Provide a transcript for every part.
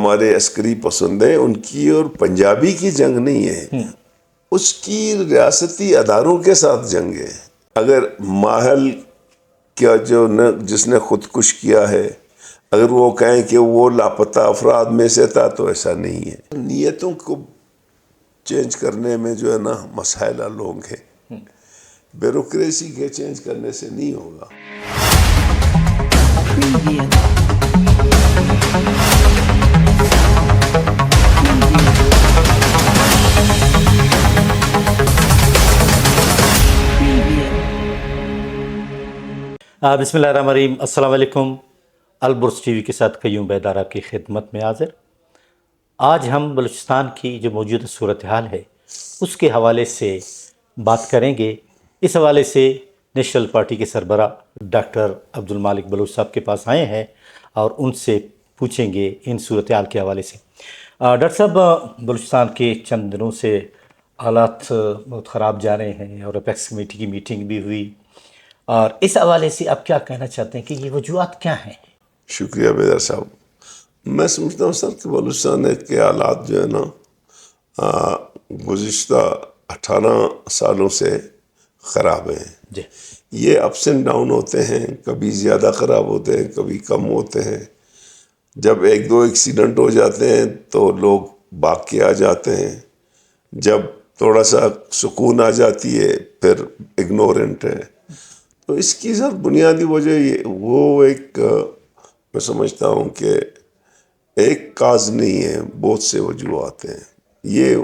ہمارے عسکری پسندیں ان کی اور پنجابی کی جنگ نہیں ہے، اس کی ریاستی اداروں کے ساتھ جنگ ہے۔ اگر ماحل کیا جس نے خودکش کیا ہے، اگر وہ کہیں کہ وہ لاپتہ افراد میں سے تھا، تو ایسا نہیں ہے۔ نیتوں کو چینج کرنے میں جو ہے نا مسائل لوگ ہیں، بیوروکریسی کے چینج کرنے سے نہیں ہوگا۔ بسم اللہ الرحمن الرحیم۔ السلام علیکم۔ البرز ٹی وی کے ساتھ قیوم بیدارہ کی خدمت میں حاضر۔ آج ہم بلوچستان کی جو موجودہ صورتحال ہے اس کے حوالے سے بات کریں گے۔ اس حوالے سے نیشنل پارٹی کے سربراہ ڈاکٹر عبدالمالک بلوچ صاحب کے پاس آئے ہیں اور ان سے پوچھیں گے ان صورتحال کے حوالے سے۔ ڈاکٹر صاحب، بلوچستان کے چند دنوں سے حالات بہت خراب جا رہے ہیں اور اپیکس کمیٹی کی میٹنگ بھی ہوئی، اور اس حوالے سے آپ کیا کہنا چاہتے ہیں کہ یہ وجوہات کیا ہیں؟ شکریہ بیدار صاحب۔ میں سمجھتا ہوں سر کہ بلوچستان کے حالات جو ہے نا گزشتہ 18 سالوں سے خراب ہیں۔ جی، یہ اپس اینڈ ڈاؤن ہوتے ہیں، کبھی زیادہ خراب ہوتے ہیں، کبھی کم ہوتے ہیں۔ جب ایک دو ایکسیڈنٹ ہو جاتے ہیں تو لوگ بھاگ کے آ جاتے ہیں، جب تھوڑا سا سکون آ جاتی ہے پھر اگنورنٹ ہے۔ تو اس کی سر بنیادی وجہ وہ ایک میں سمجھتا ہوں کہ ایک کاز نہیں ہے، بہت سے وجوہات ہیں۔ یہ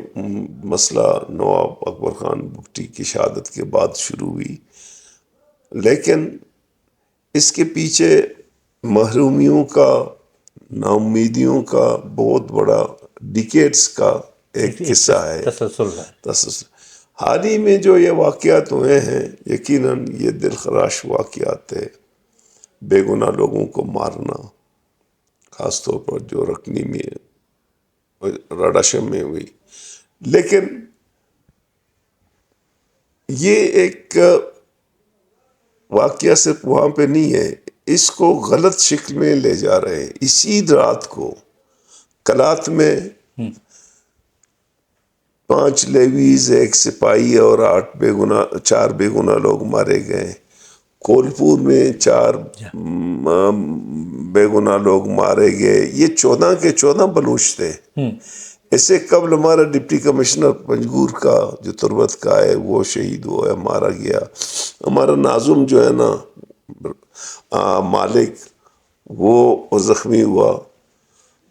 مسئلہ نواب اکبر خان بگٹی کی شہادت کے بعد شروع ہوئی، لیکن اس کے پیچھے محرومیوں کا، ناامیدیوں کا بہت بڑا ڈیکیڈز کا ایک قصہ ہے، تسلسل ہے۔ تسلسل۔ حال ہی میں جو یہ واقعات ہوئے ہیں، یقیناً یہ دل خراش واقعات تھے۔ بے گناہ لوگوں کو مارنا، خاص طور پر جو رکنی میں راڈاشم میں ہوئی، لیکن یہ ایک واقعہ صرف وہاں پہ نہیں ہے، اس کو غلط شکل میں لے جا رہے ہیں۔ اسی رات کو کلات میں 5 لیویز، 1 سپاہی اور 4 بے گناہ لوگ مارے گئے۔ کولپور میں 4 بے گناہ لوگ مارے گئے۔ یہ 14 کے 14 بلوچ تھے۔ اس سے قبل ہمارا ڈپٹی کمشنر پنجگور کا جو تربت کا ہے وہ شہید ہوا، مارا گیا۔ ہمارا ناظم جو ہے نا مالک، وہ زخمی ہوا۔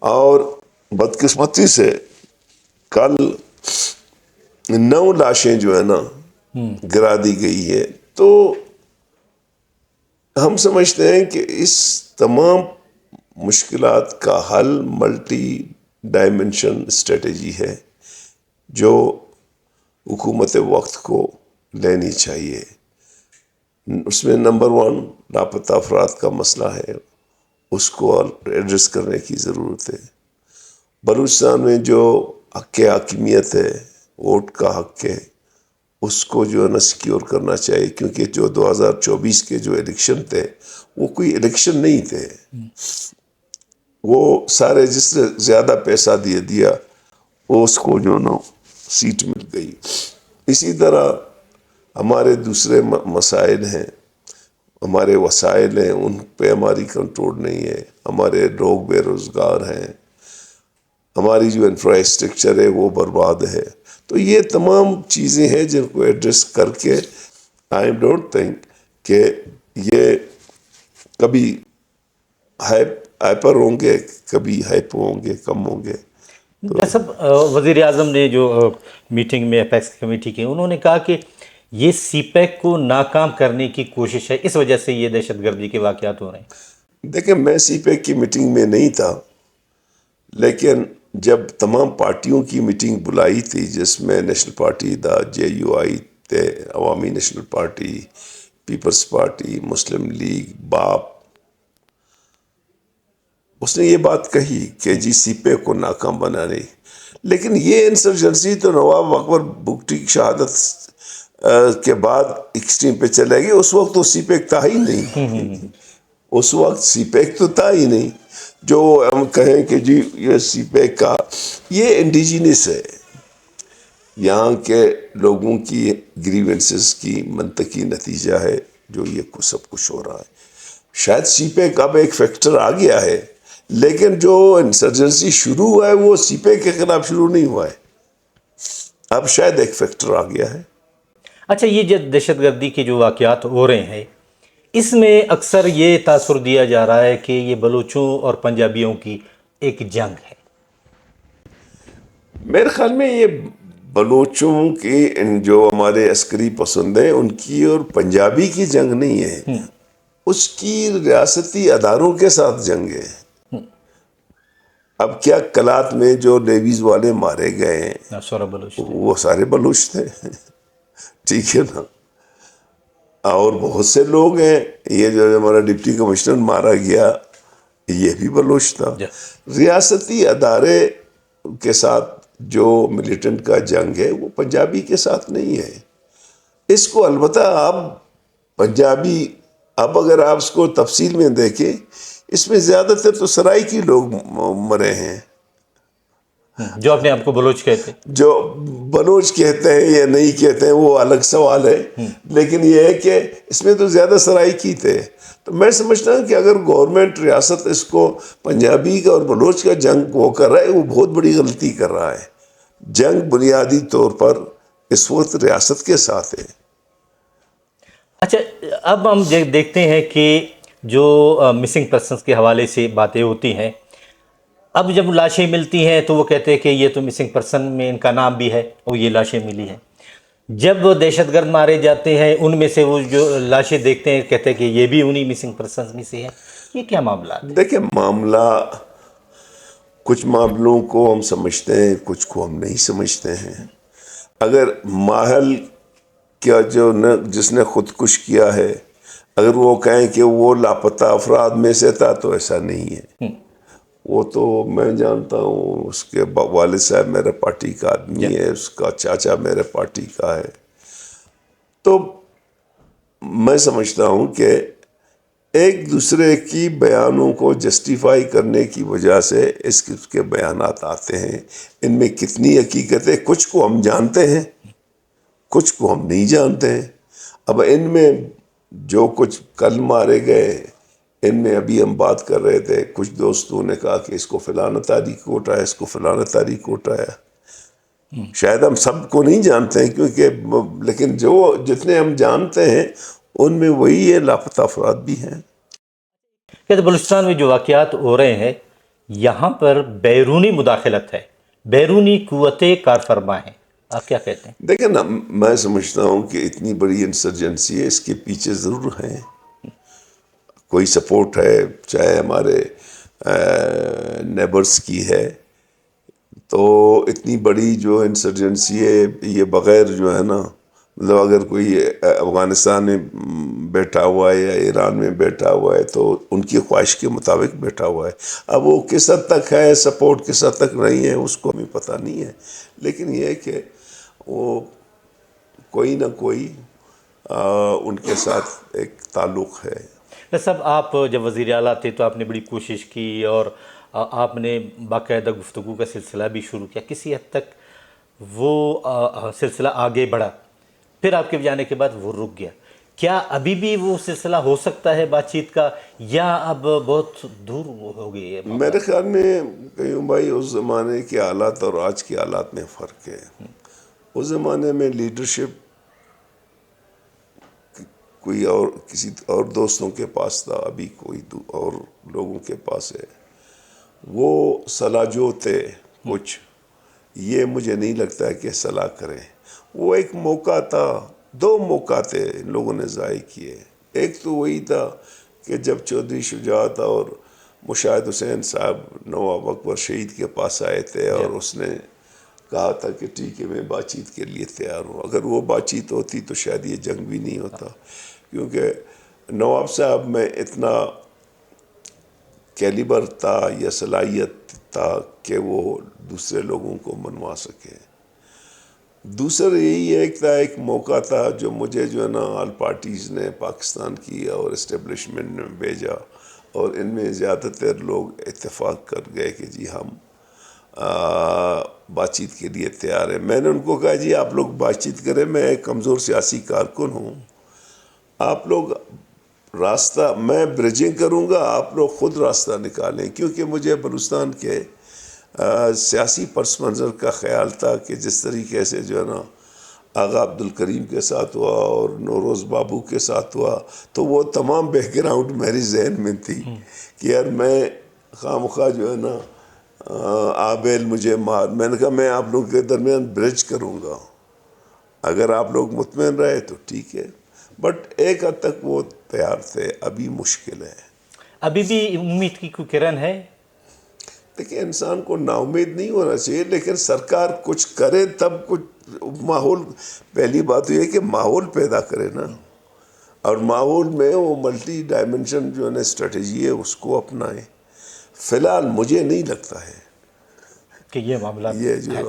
اور بدقسمتی سے کل 9 لاشیں جو ہے نا گرا دی گئی ہے۔ تو ہم سمجھتے ہیں کہ اس تمام مشکلات کا حل ملٹی ڈائمنشن اسٹریٹجی ہے جو حکومت وقت کو لینی چاہیے۔ اس میں نمبر 1 لاپتہ افراد کا مسئلہ ہے، اس کو ایڈریس کرنے کی ضرورت ہے۔ بلوچستان میں جو حق حاکمیت ہے، ووٹ کا حق ہے، اس کو جو ہے نا سیکیور کرنا چاہیے، کیونکہ جو 2024 کے جو الیکشن تھے وہ کوئی الیکشن نہیں تھے۔ وہ سارے جس نے زیادہ پیسہ دیا وہ اس کو جو نا سیٹ مل گئی۔ اسی طرح ہمارے دوسرے مسائل ہیں، ہمارے وسائل ہیں، ان پہ ہماری کنٹرول نہیں ہے۔ ہمارے لوگ بے روزگار ہیں، ہماری جو انفراسٹرکچر ہے وہ برباد ہے۔ تو یہ تمام چیزیں ہیں جن کو ایڈریس کر کے آئی ڈونٹ تھنک کہ یہ کبھی ہائپر ہوں گے، کبھی ہائپو ہوں گے، کم ہوں گے۔ ڈاکٹر صاحب، وزیر اعظم نے جو میٹنگ میں اپیکس کمیٹی کی، انہوں نے کہا کہ یہ سی پیک کو ناکام کرنے کی کوشش ہے، اس وجہ سے یہ دہشت گردی کے واقعات ہو رہے ہیں۔ دیکھیں، میں سی پیک کی میٹنگ میں نہیں تھا، لیکن جب تمام پارٹیوں کی میٹنگ بلائی تھی جس میں نیشنل پارٹی تھا، JUI تھے، عوامی نیشنل پارٹی، پیپلز پارٹی، مسلم لیگ، باپ، اس نے یہ بات کہی کہ جی سی پیک کو ناکام بنا رہی، لیکن یہ انسرجنسی تو نواب اکبر بگٹی کی شہادت کے بعد ایکسٹریم پہ چلے گی۔ اس وقت تو سی پیک تھا ہی نہیں، اس وقت سی پیک تو تھا ہی نہیں۔ جو ہم کہیں کہ جی یہ سی پیک کا یہ انڈیجینس ہے، یہاں کے لوگوں کی گریونسز کی منطقی نتیجہ ہے جو یہ سب کچھ ہو رہا ہے۔ شاید سی پیک اب ایک فیکٹر آ گیا ہے، لیکن جو انسرجنسی شروع ہوا ہے وہ سی پیک کے خلاف شروع نہیں ہوا ہے، اب شاید ایک فیکٹر آ گیا ہے۔ اچھا، یہ جو دہشت گردی کے جو واقعات ہو رہے ہیں، اس میں اکثر یہ تاثر دیا جا رہا ہے کہ یہ بلوچوں اور پنجابیوں کی ایک جنگ ہے۔ میرے خیال میں یہ بلوچوں کی جو ہمارے عسکری پسند ہیں ان کی اور پنجابی کی جنگ نہیں ہے، اس کی ریاستی اداروں کے ساتھ جنگ ہے۔ اب کیا کلات میں جو نیویز والے مارے گئے ہیں سورہ بلوچ تھے۔ وہ سارے بلوچ تھے، ٹھیک ہے نا؟ اور بہت سے لوگ ہیں، یہ جو ہمارا ڈپٹی کمشنر مارا گیا یہ بھی بلوچ تھا۔ جی۔ ریاستی ادارے کے ساتھ جو ملیٹنٹ کا جنگ ہے وہ پنجابی کے ساتھ نہیں ہے۔ اس کو البتہ اب پنجابی، اب اگر آپ اس کو تفصیل میں دیکھیں، اس میں زیادہ تر تو سرائکی لوگ مرے ہیں، جو اپنے آپ کو بلوچ کہتے۔ جو بلوچ کہتے ہیں یا نہیں کہتے ہیں وہ الگ سوال ہے، لیکن یہ ہے کہ اس میں تو زیادہ سرائکی تھے۔ تو میں سمجھتا ہوں کہ اگر گورنمنٹ ریاست اس کو پنجابی کا اور بلوچ کا جنگ وہ کر رہا ہے وہ بہت بڑی غلطی کر رہا ہے۔ جنگ بنیادی طور پر اس وقت ریاست کے ساتھ ہے۔ اچھا، اب ہم دیکھتے ہیں کہ جو مسنگ پرسنس کے حوالے سے باتیں ہوتی ہیں، اب جب لاشیں ملتی ہیں تو وہ کہتے ہیں کہ یہ تو مسنگ پرسن میں ان کا نام بھی ہے اور یہ لاشیں ملی ہیں۔ جب دہشت گرد مارے جاتے ہیں ان میں سے وہ جو لاشیں دیکھتے ہیں کہتے ہیں کہ یہ بھی انہی مسنگ پرسنز میں سے ہیں۔ یہ کیا معاملات ہیں؟ دیکھیں، معاملہ کچھ معاملوں کو ہم سمجھتے ہیں، کچھ کو ہم نہیں سمجھتے ہیں۔ اگر ماحل کیا جو جس نے خودکش کیا ہے اگر وہ کہیں کہ وہ لاپتہ افراد میں سے تھا تو ایسا نہیں ہے۔ وہ تو میں جانتا ہوں، اس کے والد صاحب میرے پارٹی کا آدمی ہے، اس کا چاچا میرے پارٹی کا ہے۔ تو میں سمجھتا ہوں کہ ایک دوسرے کی بیانوں کو جسٹیفائی کرنے کی وجہ سے اس کے بیانات آتے ہیں، ان میں کتنی حقیقت ہے کچھ کو ہم جانتے ہیں کچھ کو ہم نہیں جانتے ہیں۔ اب ان میں جو کچھ کل مارے گئے ان میں ابھی ہم بات کر رہے تھے، کچھ دوستوں نے کہا کہ اس کو فلانا تاریخ کو اٹھایا، اس کو فلانا تاریخ کو اٹھایا۔ شاید ہم سب کو نہیں جانتے ہیں کیونکہ لیکن جو جتنے ہم جانتے ہیں ان میں وہی ہے، لاپتہ افراد بھی ہیں۔ کہ بلوچستان میں جو واقعات ہو رہے ہیں یہاں پر بیرونی مداخلت ہے، بیرونی قوتیں کار فرما ہیں، آپ کیا کہتے ہیں؟ دیکھیں نا، میں سمجھتا ہوں کہ اتنی بڑی انسرجنسی ہے، اس کے پیچھے ضرور ہیں کوئی سپورٹ ہے، چاہے ہمارے نیبرز کی ہے۔ تو اتنی بڑی جو انسرجنسی ہے یہ بغیر جو ہے نا، مطلب اگر کوئی افغانستان میں بیٹھا ہوا ہے یا ایران میں بیٹھا ہوا ہے تو ان کی خواہش کے مطابق بیٹھا ہوا ہے۔ اب وہ کس حد تک ہے سپورٹ، کس حد تک نہیں ہے اس کو ہمیں پتہ نہیں ہے، لیکن یہ ہے کہ وہ کوئی نہ کوئی ان کے ساتھ ایک تعلق ہے۔ صاحب، آپ جب وزیر اعلیٰ تھے تو آپ نے بڑی کوشش کی اور آپ نے باقاعدہ گفتگو کا سلسلہ بھی شروع کیا، کسی حد تک وہ سلسلہ آگے بڑھا، پھر آپ کے جانے کے بعد وہ رک گیا۔ کیا ابھی بھی وہ سلسلہ ہو سکتا ہے بات چیت کا، یا اب بہت دور ہو گئی ہے؟ میرے خیال میں کہوں بھائی، اس زمانے کے حالات اور آج کے حالات میں فرق ہے۔ اس زمانے میں لیڈرشپ کوئی اور کسی اور دوستوں کے پاس تھا، ابھی کوئی اور لوگوں کے پاس ہے۔ وہ صلاح جو تھے کچھ، یہ مجھے نہیں لگتا کہ صلاح کریں۔ وہ ایک موقع تھا، دو موقع تھے ان لوگوں نے ضائع کیے۔ ایک تو وہی تھا کہ جب چودھری شجاعت اور مشاہد حسین صاحب نواب اکبر شہید کے پاس آئے تھے اور اس نے کہا تھا کہ ٹھیک ہے میں بات چیت کے لیے تیار ہوں۔ اگر وہ بات چیت ہوتی تو شاید یہ جنگ بھی نہیں ہوتا، کیونکہ نواب صاحب میں اتنا کیلیبر تھا یا صلاحیت تھا کہ وہ دوسرے لوگوں کو منوا سکے۔ دوسرا یہی ایک موقع تھا جو مجھے جو ہے نا آل پارٹیز نے پاکستان کی اور اسٹیبلشمنٹ نے بھیجا، اور ان میں زیادہ تر لوگ اتفاق کر گئے کہ جی ہم بات چیت کے لیے تیار ہیں. میں نے ان کو کہا جی آپ لوگ بات چیت کریں, میں ایک کمزور سیاسی کارکن ہوں, آپ لوگ راستہ, میں برجنگ کروں گا, آپ لوگ خود راستہ نکالیں, کیونکہ مجھے بلوچستان کے سیاسی پس منظر کا خیال تھا کہ جس طریقے سے جو ہے نا آغا عبدالکریم کے ساتھ ہوا اور نوروز بابو کے ساتھ ہوا, تو وہ تمام بیک گراؤنڈ میری ذہن میں تھی کہ یار میں خواہ مخواہ جو ہے نا آبیل مجھے مار, میں نے کہا میں آپ لوگوں کے درمیان برج کروں گا, اگر آپ لوگ مطمئن رہے تو ٹھیک ہے, بٹ ایک حد تک وہ تیار تھے. ابھی مشکل ہے. ابھی بھی امید کی کوئی کرن ہے؟ دیکھیں انسان کو نا امید نہیں ہونا چاہیے, لیکن سرکار کچھ کرے تب کچھ ماحول, پہلی بات یہ ہے کہ ماحول پیدا کرے نا, اور ماحول میں وہ ملٹی ڈائمنشن جو ہے نا اسٹریٹجی ہے اس کو اپنائیں. فی الحال مجھے نہیں لگتا ہے کہ یہ معاملات یہ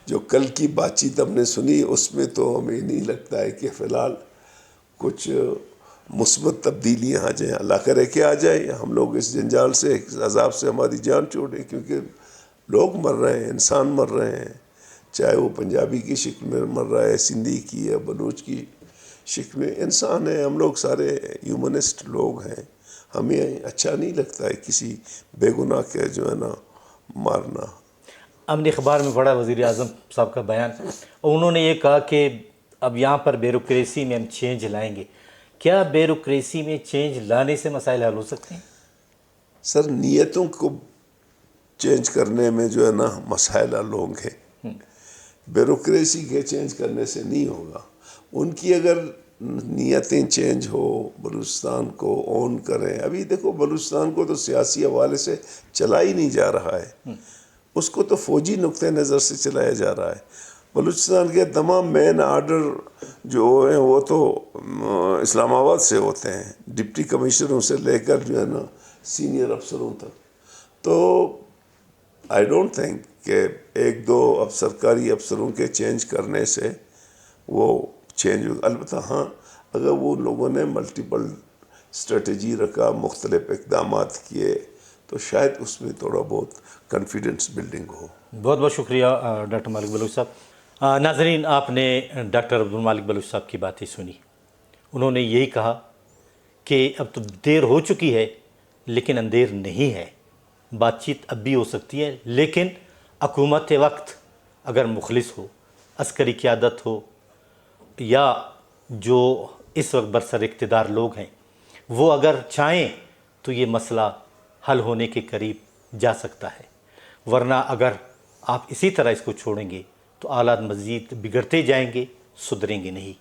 جو کل کی بات چیت ہم نے سنی اس میں تو ہمیں نہیں لگتا ہے کہ فی الحال کچھ مثبت تبدیلیاں آ جائیں. اللہ کرے کہ آ جائے, ہم لوگ اس جنجال سے, اس عذاب سے ہماری جان چھوڑیں, کیونکہ لوگ مر رہے ہیں, انسان مر رہے ہیں, چاہے وہ پنجابی کی شکل میں مر رہا ہے, سندھی کی یا بلوچ کی شکل میں, انسان ہے. ہم لوگ سارے ہیومنسٹ لوگ ہیں, ہمیں اچھا نہیں لگتا ہے کسی بے گناہ کے جو ہے نا مارنا. ہم نے اخبار میں پڑھا وزیر اعظم صاحب کا بیان, اور انہوں نے یہ کہا کہ اب یہاں پر بیوروکریسی میں ہم چینج لائیں گے. کیا بیوروکریسی میں چینج لانے سے مسائل حل ہو سکتے ہیں؟ سر نیتوں کو چینج کرنے میں جو ہے نا مسائل حل ہوں گے, بیوروکریسی کے چینج کرنے سے نہیں ہوگا. ان کی اگر نیتیں چینج ہو, بلوچستان کو اون کریں. ابھی دیکھو بلوچستان کو تو سیاسی حوالے سے چلا ہی نہیں جا رہا ہے, اس کو تو فوجی نقطہ نظر سے چلایا جا رہا ہے. بلوچستان کے تمام مین آرڈر جو ہیں وہ تو اسلام آباد سے ہوتے ہیں, ڈپٹی کمشنروں سے لے کر جو ہے نا سینئر افسروں تک. تو آئی ڈونٹ تھنک کہ ایک دو اب سرکاری افسروں کے چینج کرنے سے وہ چینج ہوگا. البتہ ہاں اگر وہ لوگوں نے ملٹیپل اسٹریٹجی رکھا, مختلف اقدامات کیے, تو شاید اس میں تھوڑا بہت کانفیڈنس بلڈنگ ہو. بہت بہت شکریہ ڈاکٹر مالک بلوچ صاحب. ناظرین, آپ نے ڈاکٹر عبدالمالک بلوچ صاحب کی باتیں سنی. انہوں نے یہی کہا کہ اب تو دیر ہو چکی ہے لیکن اندیر نہیں ہے, بات چیت اب بھی ہو سکتی ہے, لیکن حکومت وقت اگر مخلص ہو, عسکری قیادت ہو, یا جو اس وقت برسر اقتدار لوگ ہیں وہ اگر چاہیں تو یہ مسئلہ حل ہونے کے قریب جا سکتا ہے. ورنہ اگر آپ اسی طرح اس کو چھوڑیں گے تو حالات مزید بگڑتے جائیں گے, سدھریں گے نہیں.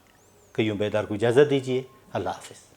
قیوم بیدار کو اجازت دیجیے. اللہ حافظ.